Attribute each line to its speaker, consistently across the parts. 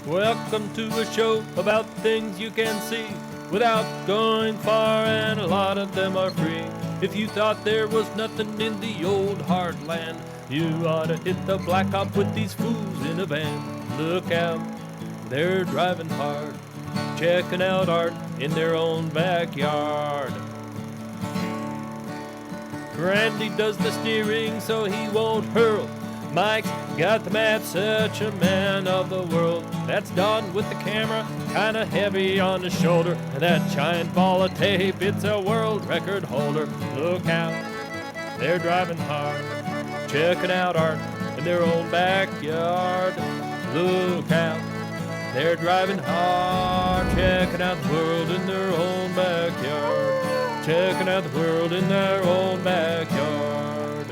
Speaker 1: Welcome to a show about things you can see without going far, and a lot of them are free. If you thought there was nothing in the old heartland, you ought to hit the blacktop with these fools in a van. Look out, they're driving hard, checking out art in their own backyard. Randy does the steering so he won't hurl. Mike's got the map, such a man of the world. That's Don with the camera, kinda heavy on his shoulder. And that giant ball of tape, it's a world record holder. Look out, they're driving hard, checking out art in their own backyard. Look out, they're driving hard, checking out the world in their own backyard. Checking out the world in their own backyard.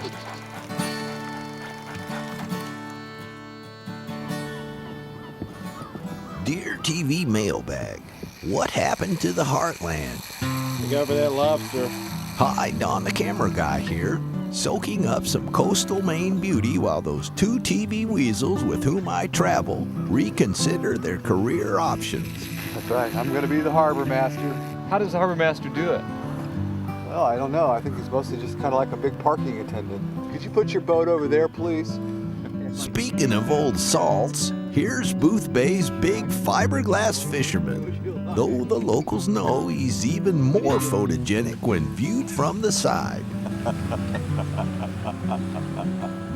Speaker 2: Dear TV Mailbag, what happened to the Heartland?
Speaker 3: Look out for that lobster.
Speaker 2: Hi, Don the Camera Guy here, soaking up some coastal Maine beauty while those two TV weasels with whom I travel reconsider their career options.
Speaker 3: That's right. I'm going to be the harbor master.
Speaker 4: How does the harbor master do it?
Speaker 3: Well, I don't know. I think he's mostly just kind of like a big parking attendant. Could you put your boat over there, please?
Speaker 2: Speaking of old salts, here's Booth Bay's big fiberglass fisherman, though the locals know he's even more photogenic when viewed from the side.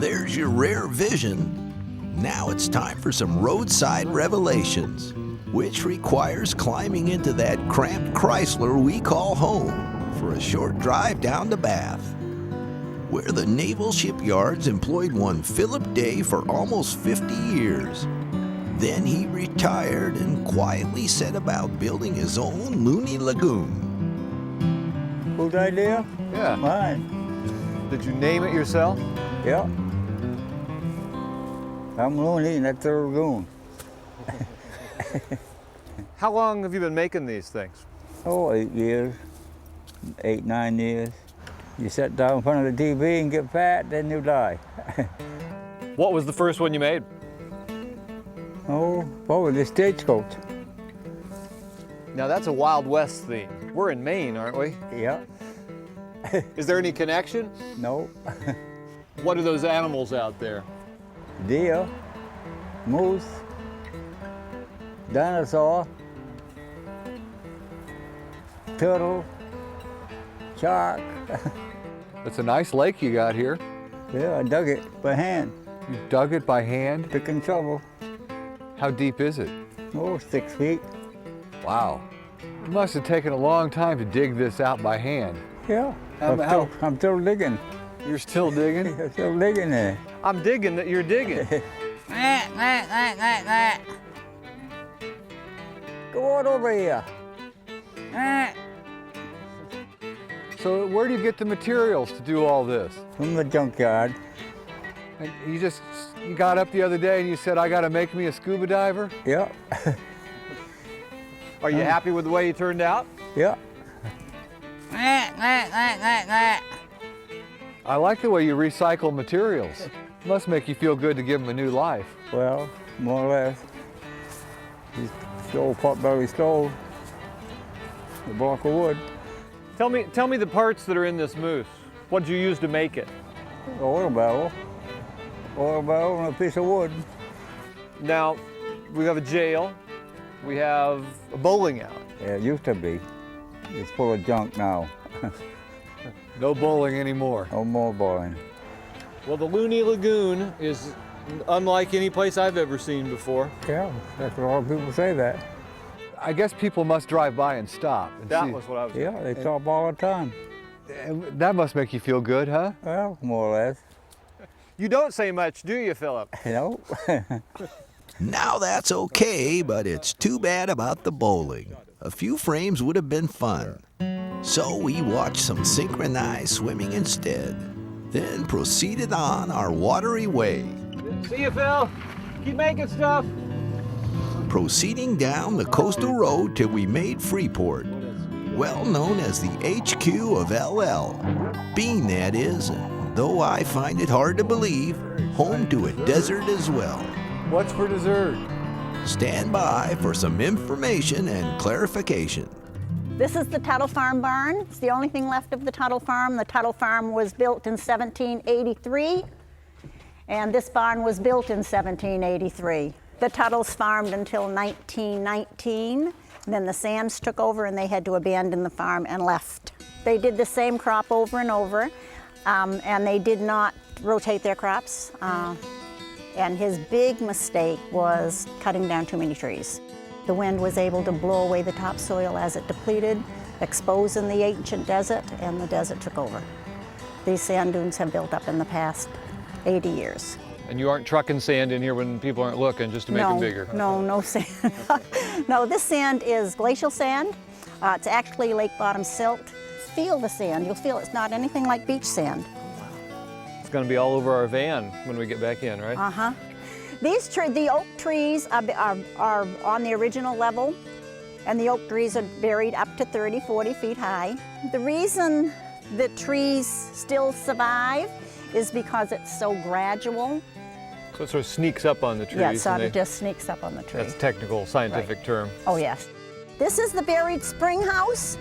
Speaker 2: There's your rare vision. Now it's time for some roadside revelations, which requires climbing into that cramped Chrysler we call home for a short drive down to Bath, where the naval shipyards employed one Philip Day for almost 50 years. Then he retired and quietly set about building his own loony lagoon.
Speaker 5: Good idea?
Speaker 4: Yeah.
Speaker 5: Mine.
Speaker 4: Did you name it yourself?
Speaker 5: Yeah. I'm loony and that's the lagoon.
Speaker 4: How long have you been making these things?
Speaker 5: Oh, 8 years. 8, 9 years. You sit down in front of the TV and get fat, then you die.
Speaker 4: What was the first one you made?
Speaker 5: Oh, probably the stagecoach.
Speaker 4: Now that's a Wild West theme. We're in Maine, aren't we?
Speaker 5: Yeah.
Speaker 4: Is there any connection?
Speaker 5: No.
Speaker 4: What are those animals out there?
Speaker 5: Deer, moose, dinosaur, turtle, shark.
Speaker 4: It's a nice lake you got here.
Speaker 5: Yeah, I dug it by hand,
Speaker 4: You dug it by hand?
Speaker 5: pick and shovel.
Speaker 4: How deep is it?
Speaker 5: Oh, 6 feet.
Speaker 4: Wow. It must have taken a long time to dig this out by hand.
Speaker 5: Yeah.
Speaker 4: How-
Speaker 5: I'm still digging.
Speaker 4: You're still digging?
Speaker 5: I'm still digging there.
Speaker 4: I'm digging that you're digging.
Speaker 5: Go on over here.
Speaker 4: So where do you get the materials to do all this?
Speaker 5: From the junkyard.
Speaker 4: And you got up the other day and you said, I gotta make me a scuba diver?
Speaker 5: Yeah.
Speaker 4: Are you happy with the way you turned out?
Speaker 5: Yeah.
Speaker 4: I like the way you recycle materials. Must make you feel good to give them a new life.
Speaker 5: Well, more or less. Just the old potbelly stove. The block of wood.
Speaker 4: Tell me the parts that are in this moose. What did you use to make it?
Speaker 5: Oil barrel. Oil barrel and a piece of wood.
Speaker 4: Now, we have a jail. We have a bowling alley.
Speaker 5: Yeah, it used to be. It's full of junk now.
Speaker 4: No bowling anymore.
Speaker 5: No more bowling.
Speaker 4: Well, the Looney Lagoon is unlike any place I've ever seen before.
Speaker 5: Yeah, that's what a lot of people say that.
Speaker 4: I guess people must drive by and stop. And That
Speaker 5: see.
Speaker 4: was what I was.
Speaker 5: Yeah, they stop all the time.
Speaker 4: And that must make you feel good, huh?
Speaker 5: Well, more or less.
Speaker 4: You don't say much, do you, Philip?
Speaker 5: You know?
Speaker 2: Now that's okay, but it's too bad about the bowling. A few frames would have been fun. So we watched some synchronized swimming instead, then proceeded on our watery way,
Speaker 4: See you, Phil. Keep making stuff.
Speaker 2: proceeding down the coastal road till we made Freeport, well known as the HQ of LL, being that is, though I find it hard to believe, home to a desert as well.
Speaker 4: What's for dessert?
Speaker 2: Stand by for some information and clarification.
Speaker 6: This is the Tuttle Farm barn. It's the only thing left of the Tuttle Farm. The Tuttle Farm was built in 1783, and this barn was built in 1783. The Tuttles farmed until 1919, and then the Sands took over and they had to abandon the farm and left. They did the same crop over and over, and they did not rotate their crops. And his big mistake was cutting down too many trees. The wind was able to blow away the topsoil as it depleted, exposing the ancient desert, and the desert took over. These sand dunes have built up in the past 80 years.
Speaker 4: And you aren't trucking sand in here when people aren't looking just to make them bigger?
Speaker 6: No sand. No, this sand is glacial sand. It's actually lake bottom silt. Feel the sand. You'll feel it's not anything like beach sand.
Speaker 4: It's going to be all over our van when we get back in, right?
Speaker 6: Uh-huh. The oak trees are on the original level, and the oak trees are buried up to 30, 40 feet high. The reason the trees still survive is because it's so gradual.
Speaker 4: So it sort of sneaks up on the trees.
Speaker 6: Yeah, it sort of just sneaks up on the tree.
Speaker 4: That's a technical, scientific term.
Speaker 6: Oh, yes. This is the buried spring house.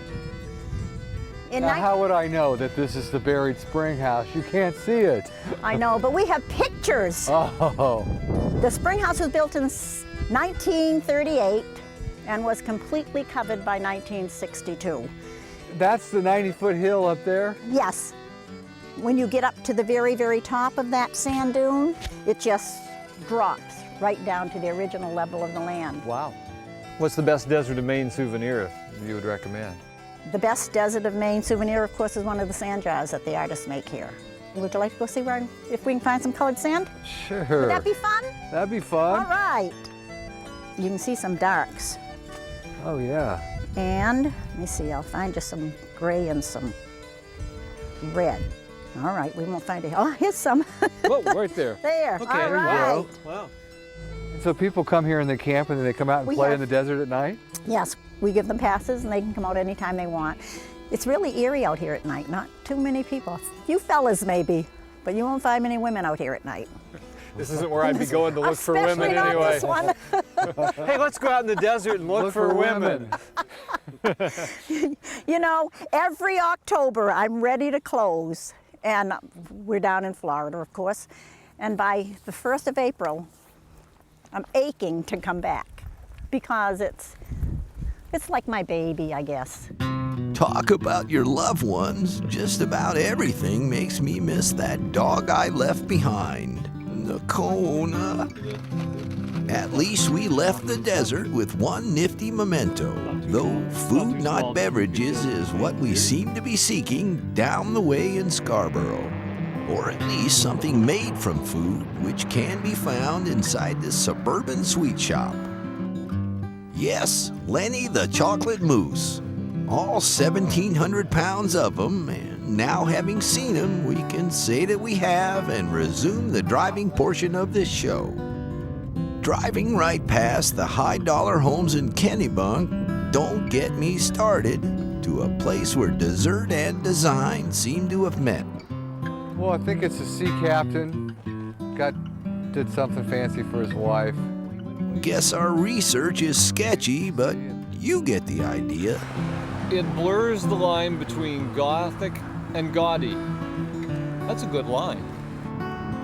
Speaker 3: Now, how would I know that this is the buried spring house? You can't see it.
Speaker 6: I know, but we have pictures.
Speaker 3: Oh.
Speaker 6: The spring house was built in 1938 and was completely covered by 1962.
Speaker 3: That's the 90-foot hill up there?
Speaker 6: Yes. When you get up to the very, very top of that sand dune, it just drops right down to the original level of the land.
Speaker 4: Wow. What's the best Desert of Maine souvenir you would recommend?
Speaker 6: The best Desert of Maine souvenir, of course, is one of the sand jars that the artists make here. Would you like to go see if we can find some colored sand?
Speaker 3: Sure.
Speaker 6: Would that be fun?
Speaker 3: That'd be fun.
Speaker 6: All right. You can see some darks.
Speaker 3: Oh, yeah.
Speaker 6: And, let me see, I'll find just some gray and some red. All right, we won't find it. Oh, here's some.
Speaker 4: Whoa, right there.
Speaker 6: There,
Speaker 4: Okay,
Speaker 6: all
Speaker 4: there we
Speaker 6: right.
Speaker 4: go. Wow.
Speaker 3: So people come here and they camp and then they come out and
Speaker 6: We
Speaker 3: play
Speaker 6: have-
Speaker 3: in the desert at night?
Speaker 6: Yes, we give them passes and they can come out anytime they want. It's really eerie out here at night, not too many people. You fellas maybe, but you won't find many women out here at night.
Speaker 4: This isn't where I'd be going to look for women
Speaker 6: Especially not
Speaker 4: anyway.
Speaker 6: this one.
Speaker 4: Hey, let's go out in the desert and look for women.
Speaker 6: You know, every October I'm ready to close, and we're down in Florida, of course, and by the 1st of April, I'm aching to come back because it's like my baby, I guess.
Speaker 2: Talk about your loved ones. Just about everything makes me miss that dog I left behind, Nocona. At least we left the desert with one nifty memento, though food not beverages is what we seem to be seeking down the way in Scarborough. Or at least something made from food, which can be found inside this suburban sweet shop. Yes, Lenny the Chocolate Moose. All 1,700 pounds of them, and now having seen them, we can say that we have and resume the driving portion of this show. Driving right past the high-dollar homes in Kennebunk, don't get me started, to a place where dessert and design seem to have met.
Speaker 3: Well, I think it's a sea captain. Did something fancy for his wife.
Speaker 2: Guess our research is sketchy, but you get the idea.
Speaker 4: It blurs the line between gothic and gaudy. That's a good line.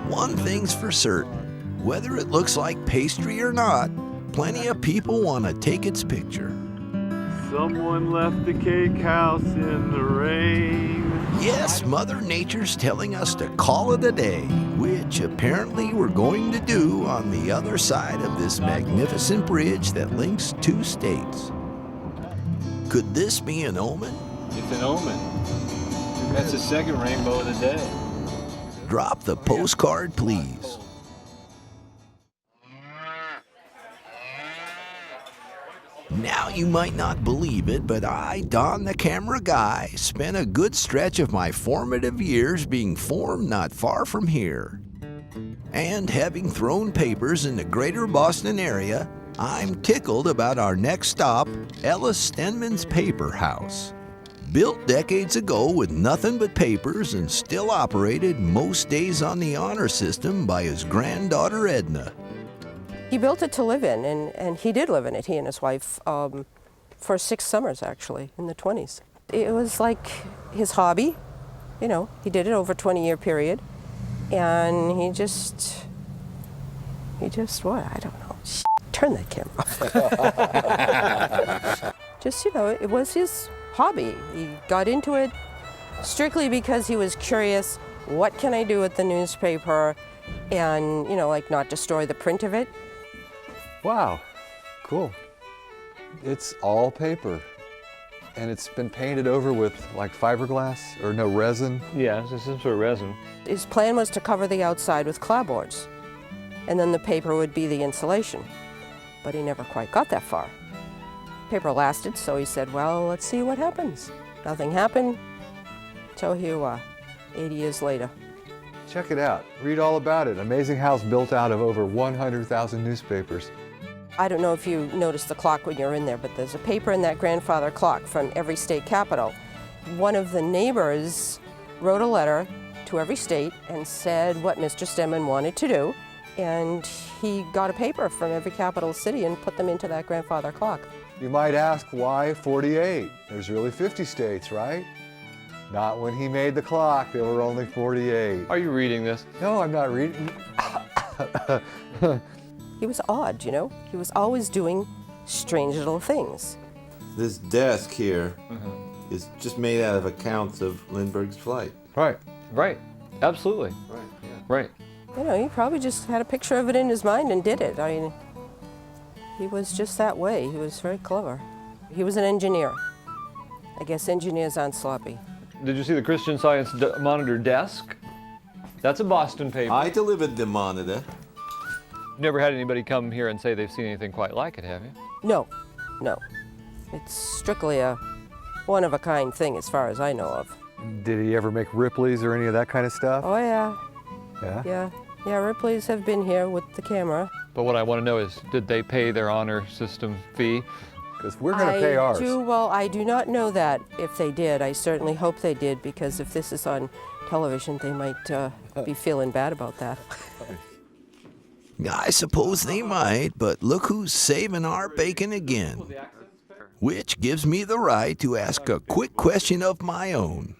Speaker 2: One thing's for certain, whether it looks like pastry or not, plenty of people want to take its picture.
Speaker 7: Someone left the cake house in the rain.
Speaker 2: Yes, Mother Nature's telling us to call it a day, which apparently we're going to do on the other side of this magnificent bridge that links two states. Could this be an omen?
Speaker 7: It's an omen. That's the second rainbow of the day.
Speaker 2: Drop the postcard, please. Now you might not believe it, but I, Don the Camera Guy, spent a good stretch of my formative years being formed not far from here. And having thrown papers in the greater Boston area, I'm tickled about our next stop, Ellis Stenman's Paper House. Built decades ago with nothing but papers and still operated most days on the honor system by his granddaughter Edna.
Speaker 8: He built it to live in, and he did live in it, he and his wife, for 6 summers, actually, in the 20s. It was like his hobby. You know, he did it over a 20-year period, and he just what? I don't know. Turn that camera off. Just, you know, it was his hobby. He got into it strictly because he was curious, what can I do with the newspaper, and, you know, like not destroy the print of it.
Speaker 3: Wow, cool. It's all paper. And it's been painted over with like fiberglass or no resin.
Speaker 4: Yeah, it's some sort of resin.
Speaker 8: His plan was to cover the outside with clapboards, and then the paper would be the insulation. But he never quite got that far. Paper lasted, so he said, well, let's see what happens. Nothing happened, so here you are, 80 years later.
Speaker 3: Check it out. Read all about it. Amazing house built out of over 100,000 newspapers.
Speaker 8: I don't know if you noticed the clock when you're in there, but there's a paper in that grandfather clock from every state capital. One of the neighbors wrote a letter to every state and said what Mr. Stedman wanted to do, and he got a paper from every capital city and put them into that grandfather clock.
Speaker 3: You might ask, why 48? There's really 50 states, right? Not when he made the clock, there were only 48.
Speaker 4: Are you reading this?
Speaker 3: No, I'm not reading.
Speaker 8: He was odd, you know? He was always doing strange little things.
Speaker 9: This desk here is just made out of accounts of Lindbergh's flight.
Speaker 3: Right.
Speaker 4: Right. Absolutely.
Speaker 9: Right, yeah.
Speaker 4: Right.
Speaker 8: You know, he probably just had a picture of it in his mind and did it. I mean, he was just that way. He was very clever. He was an engineer. I guess engineers aren't sloppy.
Speaker 4: Did you see the Christian Science Monitor desk? That's a Boston paper.
Speaker 9: I delivered the monitor.
Speaker 4: Never had anybody come here and say they've seen anything quite like it, have you?
Speaker 8: No, no. It's strictly a one-of-a-kind thing as far as I know of.
Speaker 3: Did he ever make Ripley's or any of that kind of stuff?
Speaker 8: Oh, yeah.
Speaker 3: Yeah?
Speaker 8: Yeah, Ripley's have been here with the camera.
Speaker 4: But what I want to know is, did they pay their honor system fee?
Speaker 3: Because we're going to pay ours.
Speaker 8: Well, I do not know that if they did. I certainly hope they did, because if this is on television, they might be feeling bad about that.
Speaker 2: I suppose they might, but look who's saving our bacon again. Which gives me the right to ask a quick question of my own.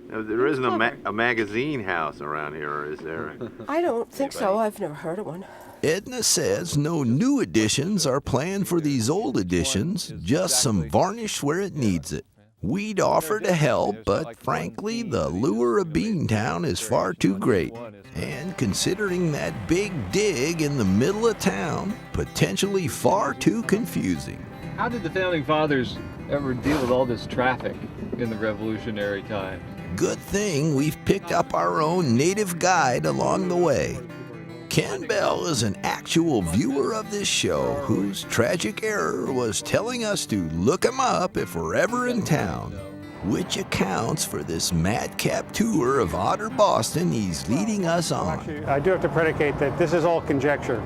Speaker 9: Now, there isn't a magazine house around here, or is there?
Speaker 8: I don't think so. I've never heard of one.
Speaker 2: Edna says no new additions are planned for these old editions, just some varnish where it needs it. We'd offer to help, but frankly, the lure of Beantown is far too great. And considering that big dig in the middle of town, potentially far too confusing.
Speaker 4: How did the Founding Fathers ever deal with all this traffic in the Revolutionary times?
Speaker 2: Good thing we've picked up our own native guide along the way. Ken Bell is an actual viewer of this show whose tragic error was telling us to look him up if we're ever in town, which accounts for this madcap tour of Otter Boston he's leading us on.
Speaker 10: Actually, I do have to predicate that this is all conjecture.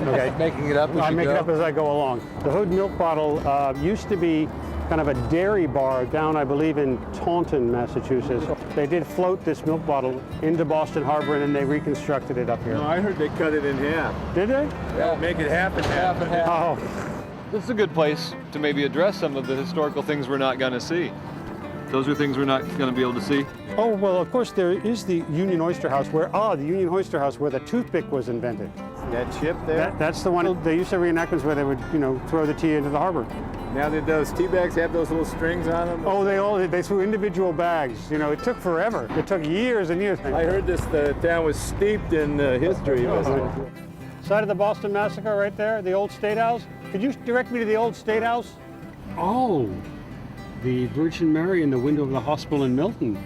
Speaker 10: Okay,
Speaker 3: Making it up as
Speaker 10: I'm
Speaker 3: you
Speaker 10: making
Speaker 3: go?
Speaker 10: it up as I go along. The Hood Milk Bottle used to be kind of a dairy bar down, I believe, in Taunton, Massachusetts. They did float this milk bottle into Boston Harbor, and then they reconstructed it up here.
Speaker 7: No, I heard they cut it in half.
Speaker 10: Did they?
Speaker 7: Yeah, make it half and half.
Speaker 10: Oh,
Speaker 4: This is a good place to maybe address some of the historical things we're not going to see. Those are things we're not going to be able to see.
Speaker 10: oh well, of course, there is the Union Oyster House where, the Union Oyster House where the toothpick was invented.
Speaker 7: That chip there?
Speaker 10: That's the one. They used to reenactments where they would, throw the tea into the harbor.
Speaker 7: Now did those tea bags have those little strings on them?
Speaker 10: Oh, they threw individual bags. It took forever. It took years and years.
Speaker 7: I heard the town was steeped in history.
Speaker 10: Site of the Boston Massacre right there, the old State House. Could you direct me to the old State House?
Speaker 11: Oh, the Virgin Mary in the window of the hospital in Milton.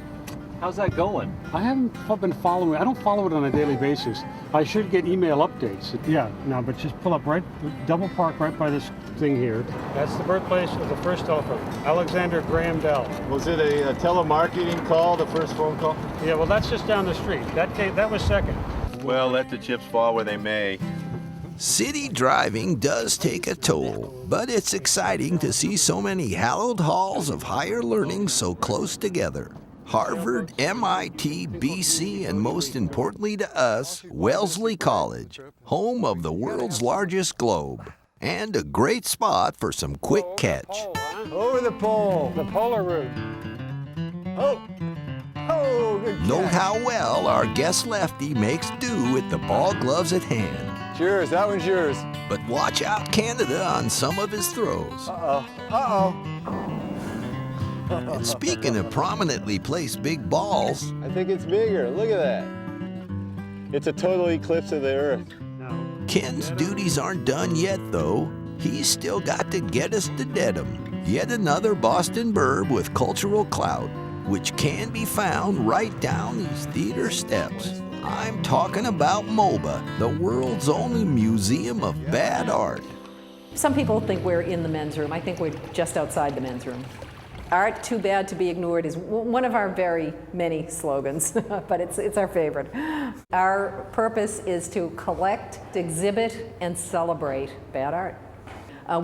Speaker 4: How's that going?
Speaker 11: I haven't been following. I don't follow it on a daily basis. I should get email updates. Yeah, no, but just pull up double park right by this thing here. That's the birthplace of the first telephone, Alexander Graham Bell.
Speaker 7: Was it a telemarketing call, the first phone call?
Speaker 11: Yeah, well, that's just down the street. That was second.
Speaker 7: Well, let the chips fall where they may.
Speaker 2: City driving does take a toll, but it's exciting to see so many hallowed halls of higher learning so close together. Harvard, MIT, BC, and most importantly to us, Wellesley College, home of the world's largest globe, and a great spot for some quick catch.
Speaker 5: Over the pole.
Speaker 11: The polar route.
Speaker 5: Oh, good catch.
Speaker 2: Note how well our guest Lefty makes do with the ball gloves at hand.
Speaker 3: Cheers, that one's yours.
Speaker 2: But watch out, Canada, on some of his throws. And speaking of prominently placed big balls,
Speaker 3: I think it's bigger. Look at that. It's a total eclipse of the Earth.
Speaker 2: Ken's duties aren't done yet, though. He's still got to get us to Dedham, yet another Boston burb with cultural clout, which can be found right down these theater steps. I'm talking about MOBA, the world's only museum of bad art.
Speaker 12: Some people think we're in the men's room. I think we're just outside the men's room. Art too bad to be ignored is one of our very many slogans, but it's our favorite. Our purpose is to collect, exhibit, and celebrate bad art.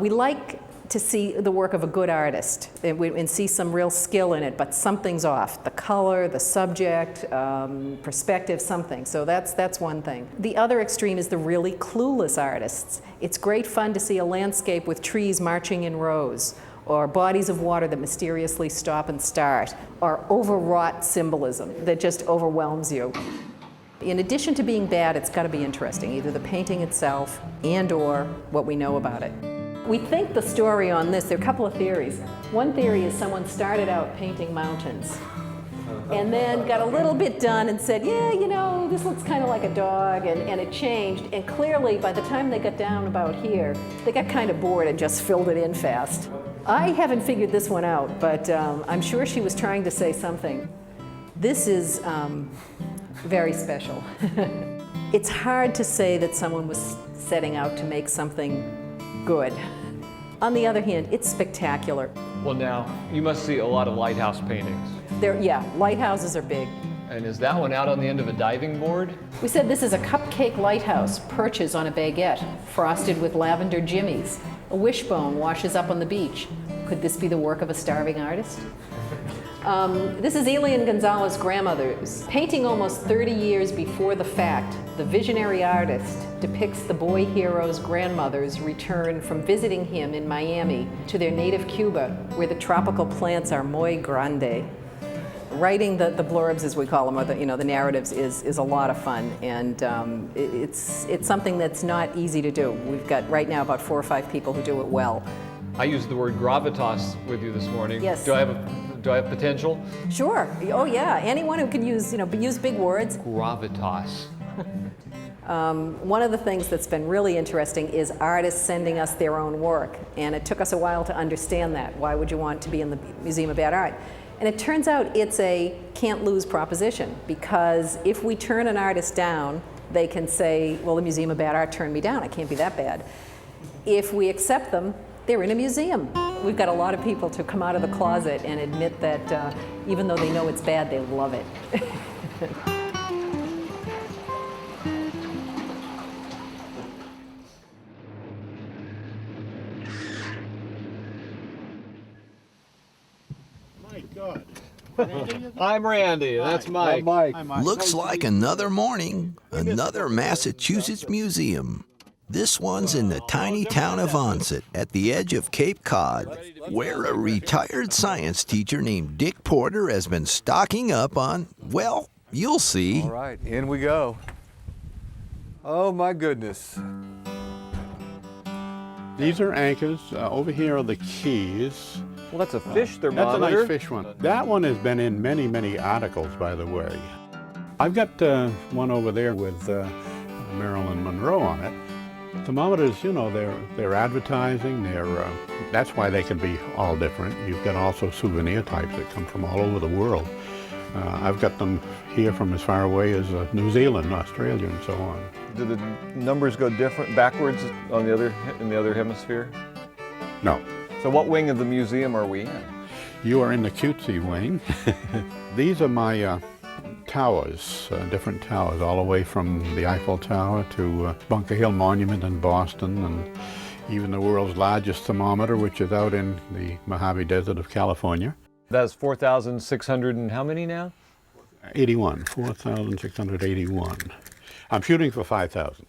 Speaker 12: We like to see the work of a good artist and see some real skill in it, but something's off. The color, the subject, perspective, something. So that's one thing. The other extreme is the really clueless artists. It's great fun to see a landscape with trees marching in rows, or bodies of water that mysteriously stop and start, or overwrought symbolism that just overwhelms you. In addition to being bad, it's got to be interesting, either the painting itself and/or what we know about it. We think the story on this, there are a couple of theories. One theory is someone started out painting mountains and then got a little bit done and said, yeah, you know, this looks kind of like a dog, and it changed. And clearly, by the time they got down about here, they got kind of bored and just filled it in fast. I haven't figured this one out, but I'm sure she was trying to say something. This is very special. It's hard to say that someone was setting out to make something good. On the other hand, it's spectacular.
Speaker 4: Well, now, you must see a lot of lighthouse paintings.
Speaker 12: Yeah, lighthouses are big.
Speaker 4: And is that one out on the end of a diving board?
Speaker 12: We said this is a cupcake lighthouse, perches on a baguette, frosted with lavender jimmies. A wishbone washes up on the beach. Could this be the work of a starving artist? This is Elian Gonzalez's grandmother's. Painting almost 30 years before the fact, the visionary artist depicts the boy hero's grandmother's return from visiting him in Miami to their native Cuba, where the tropical plants are muy grande. Writing the blurbs, as we call them, or the narratives, is a lot of fun, and it's something that's not easy to do. We've got right now about 4 or 5 people who do it well.
Speaker 4: I used the word gravitas with you this morning.
Speaker 12: Yes.
Speaker 4: Do I have potential?
Speaker 12: Sure. Oh yeah. Anyone who can use big words.
Speaker 4: Gravitas.
Speaker 12: One of the things that's been really interesting is artists sending us their own work, and it took us a while to understand that. Why would you want to be in the Museum of Bad Art? And it turns out it's a can't-lose proposition, because if we turn an artist down, they can say, well, the Museum of Bad Art turned me down. I can't be that bad. If we accept them, they're in a museum. We've got a lot of people to come out of the closet and admit that even though they know it's bad, they love it.
Speaker 11: My God.
Speaker 4: I'm Randy, that's Mike.
Speaker 2: Looks like another morning, another Massachusetts museum. This one's in the tiny town of Onset at the edge of Cape Cod, where a retired science teacher named Dick Porter has been stocking up on, well, you'll see.
Speaker 3: All right, in we go. Oh my goodness.
Speaker 11: These are anchors. Over here are the keys.
Speaker 3: Well, that's a fish thermometer.
Speaker 11: That's a nice fish one. That one has been in many, many articles, by the way. I've got one over there with Marilyn Monroe on it. Thermometers, you know, they're advertising. That's why they can be all different. You've got also souvenir types that come from all over the world. I've got them here from as far away as New Zealand, Australia, and so on.
Speaker 4: Do the numbers go different backwards in the other hemisphere?
Speaker 11: No.
Speaker 4: So what wing of the museum are we in?
Speaker 11: You are in the cutesy wing. These are my towers, different towers, all the way from the Eiffel Tower to Bunker Hill Monument in Boston, and even the world's largest thermometer, which is out in the Mojave Desert of California.
Speaker 4: That's 4,600 and how many now?
Speaker 13: 81, 4,681. I'm shooting for 5,000.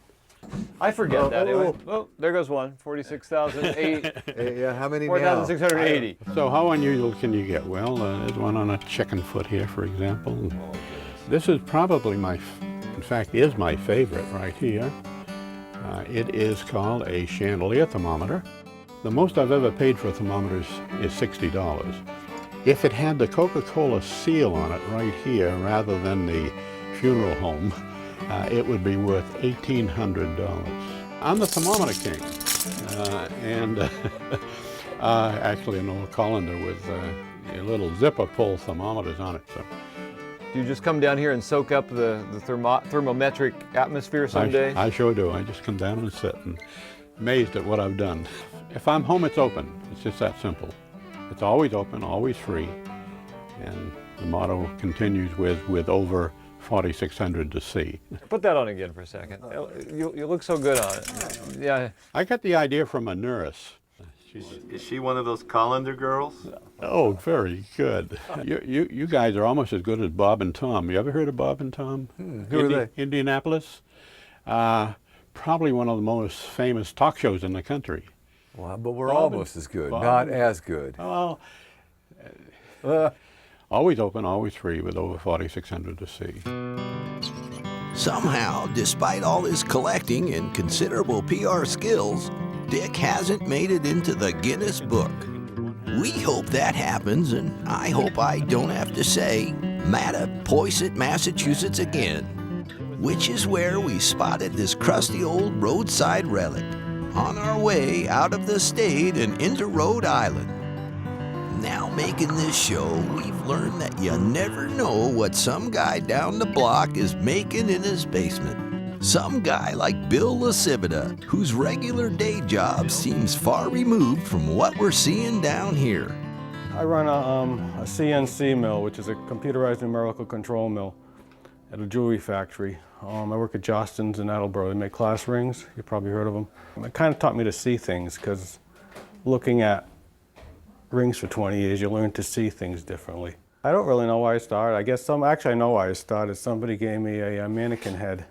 Speaker 4: I forget that. Oh, there goes one. 46,008.
Speaker 3: Yeah, how many now?
Speaker 4: 4,680.
Speaker 13: So how unusual can you get? Well, there's one on a chicken foot here, for example. This is probably in fact, is my favorite right here. It is called a chandelier thermometer. The most I've ever paid for thermometers is $60. If it had the Coca-Cola seal on it right here, rather than the funeral home, it would be worth $1,800. I'm the thermometer king, and actually an old colander with a little zipper pull thermometers on it. So.
Speaker 4: Do you just come down here and soak up the thermometric atmosphere someday?
Speaker 13: I sure do. I just come down and sit and amazed at what I've done. If I'm home, it's open. It's just that simple. It's always open, always free, and the motto continues with over 4,600 to see.
Speaker 4: Put that on again for a second. You look so good on it. Yeah.
Speaker 13: I got the idea from a nurse.
Speaker 9: Is she one of those colander girls?
Speaker 13: Oh, very good. You guys are almost as good as Bob and Tom. You ever heard of Bob and Tom?
Speaker 3: Who are they?
Speaker 13: Indianapolis. Probably one of the most famous talk shows in the country.
Speaker 3: Well, but we're almost as good, not as good.
Speaker 13: Well, always open, always free, with over 4,600 to see.
Speaker 2: Somehow, despite all his collecting and considerable PR skills, Dick hasn't made it into the Guinness Book. We hope that happens, and I hope I don't have to say Mattapoisett, Massachusetts again, which is where we spotted this crusty old roadside relic on our way out of the state and into Rhode Island. Now making this show, we've learned that you never know what some guy down the block is making in his basement. Some guy like Bill LaCivita, whose regular day job seems far removed from what we're seeing down here.
Speaker 5: I run a CNC mill, which is a computerized numerical control mill at a jewelry factory. I work at Jostens in Attleboro. They make class rings. You've probably heard of them. It kind of taught me to see things, because looking at rings for 20 years, you learn to see things differently. I don't really know why I started. I guess actually I know why I started. Somebody gave me a mannequin head.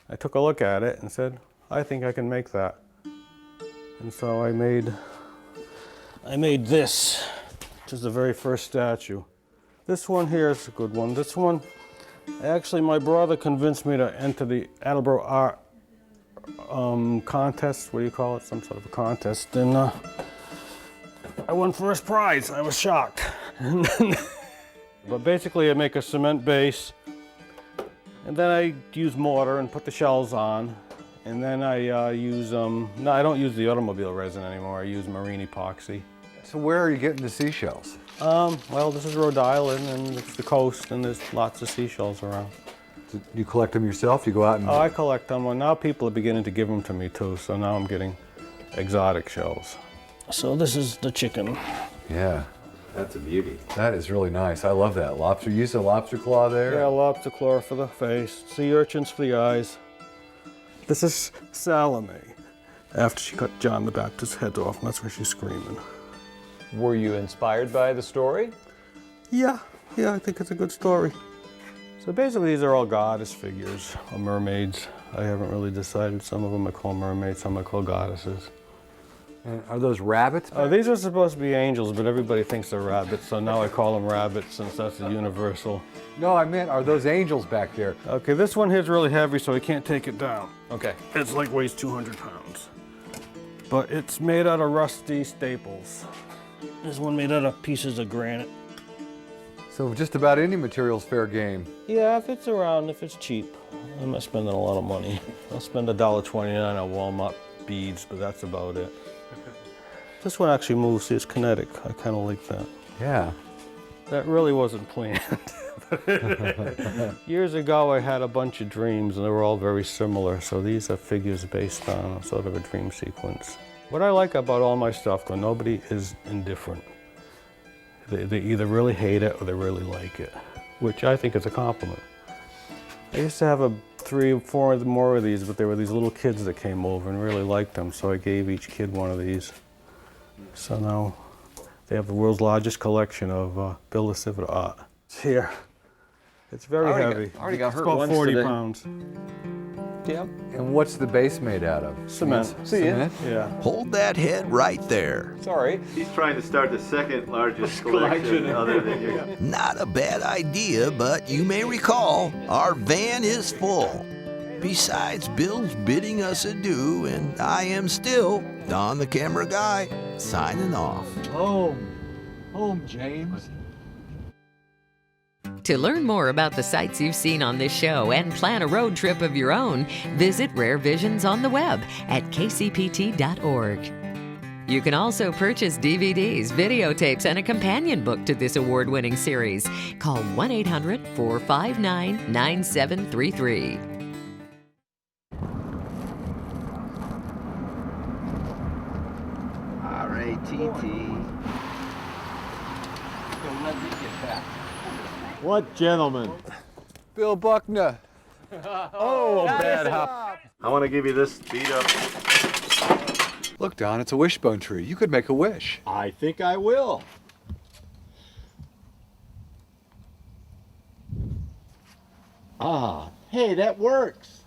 Speaker 5: I took a look at it and said, I think I can make that. And so I made this, which is the very first statue. This one here is a good one. This one, actually my brother convinced me to enter the Attleboro Art contest. What do you call it? Some sort of a contest. And I won first prize. I was shocked. But basically I make a cement base, and then I use mortar and put the shells on. And then I use, no, I don't use the automobile resin anymore. I use marine epoxy.
Speaker 3: So where are you getting the seashells?
Speaker 5: Well, this is Rhode Island, and it's the coast, and there's lots of seashells around.
Speaker 3: Do you collect them yourself? You go out and...
Speaker 5: Oh, I collect them. Well, now people are beginning to give them to me too, so now I'm getting exotic shells. So this is the chicken.
Speaker 3: Yeah.
Speaker 9: That's a beauty.
Speaker 3: That is really nice. I love that. Lobster, you use a lobster claw there?
Speaker 5: Yeah, lobster claw for the face, sea urchins for the eyes. This is Salome, after she cut John the Baptist's head off, and that's why she's screaming.
Speaker 4: Were you inspired by the story?
Speaker 5: Yeah, I think it's a good story. So basically these are all goddess figures, or mermaids. I haven't really decided. Some of them I call mermaids, some I call goddesses.
Speaker 3: And are those rabbits?
Speaker 5: These are supposed to be angels, but everybody thinks they're rabbits, so now I call them rabbits since that's a universal.
Speaker 3: No, I meant, are those angels back there?
Speaker 5: Okay, this one here's really heavy, so I can't take it down.
Speaker 4: Okay.
Speaker 5: It's like weighs 200 pounds. But it's made out of rusty staples. This one made out of pieces of granite.
Speaker 3: So just about any material's fair game.
Speaker 5: Yeah, if it's around, if it's cheap. I'm not spending a lot of money. I'll spend $1.29 on Walmart beads, but that's about it. This one actually moves. See, it's kinetic. I kind of like that.
Speaker 3: Yeah.
Speaker 5: That really wasn't planned. Years ago, I had a bunch of dreams, and they were all very similar. So these are figures based on sort of a dream sequence. What I like about all my stuff, though, nobody is indifferent. They either really hate it or they really like it, which I think is a compliment. I used to have 3 or 4 more of these, but there were these little kids that came over and really liked them, so I gave each kid one of these. So now They have the world's largest collection of Bill LaCivita art. It's here. It's very heavy.
Speaker 3: I already got hurt
Speaker 5: It's about
Speaker 3: once
Speaker 5: 40
Speaker 3: today.
Speaker 5: pounds.
Speaker 3: Yep. And what's the base made out of?
Speaker 5: Cement.
Speaker 3: Cement?
Speaker 5: Yeah.
Speaker 2: Hold that head right there.
Speaker 3: Sorry.
Speaker 7: He's trying to start the second largest collection other than yours.
Speaker 2: Not a bad idea, but you may recall our van is full. Besides, Bill's bidding us adieu, and I am still Don the Camera Guy, signing off.
Speaker 13: Home, James.
Speaker 14: To learn more about the sights you've seen on this show and plan a road trip of your own, visit Rare Visions on the web at kcpt.org. You can also purchase DVDs, videotapes, and a companion book to this award-winning series. Call 1-800-459-9733.
Speaker 9: R-A-T-T.
Speaker 7: What gentleman?
Speaker 3: Bill Buckner.
Speaker 7: Oh, bad hop. I want to give you this beat up.
Speaker 3: Look, Don, it's a wishbone tree. You could make a wish.
Speaker 7: I think I will. Ah, hey, that works.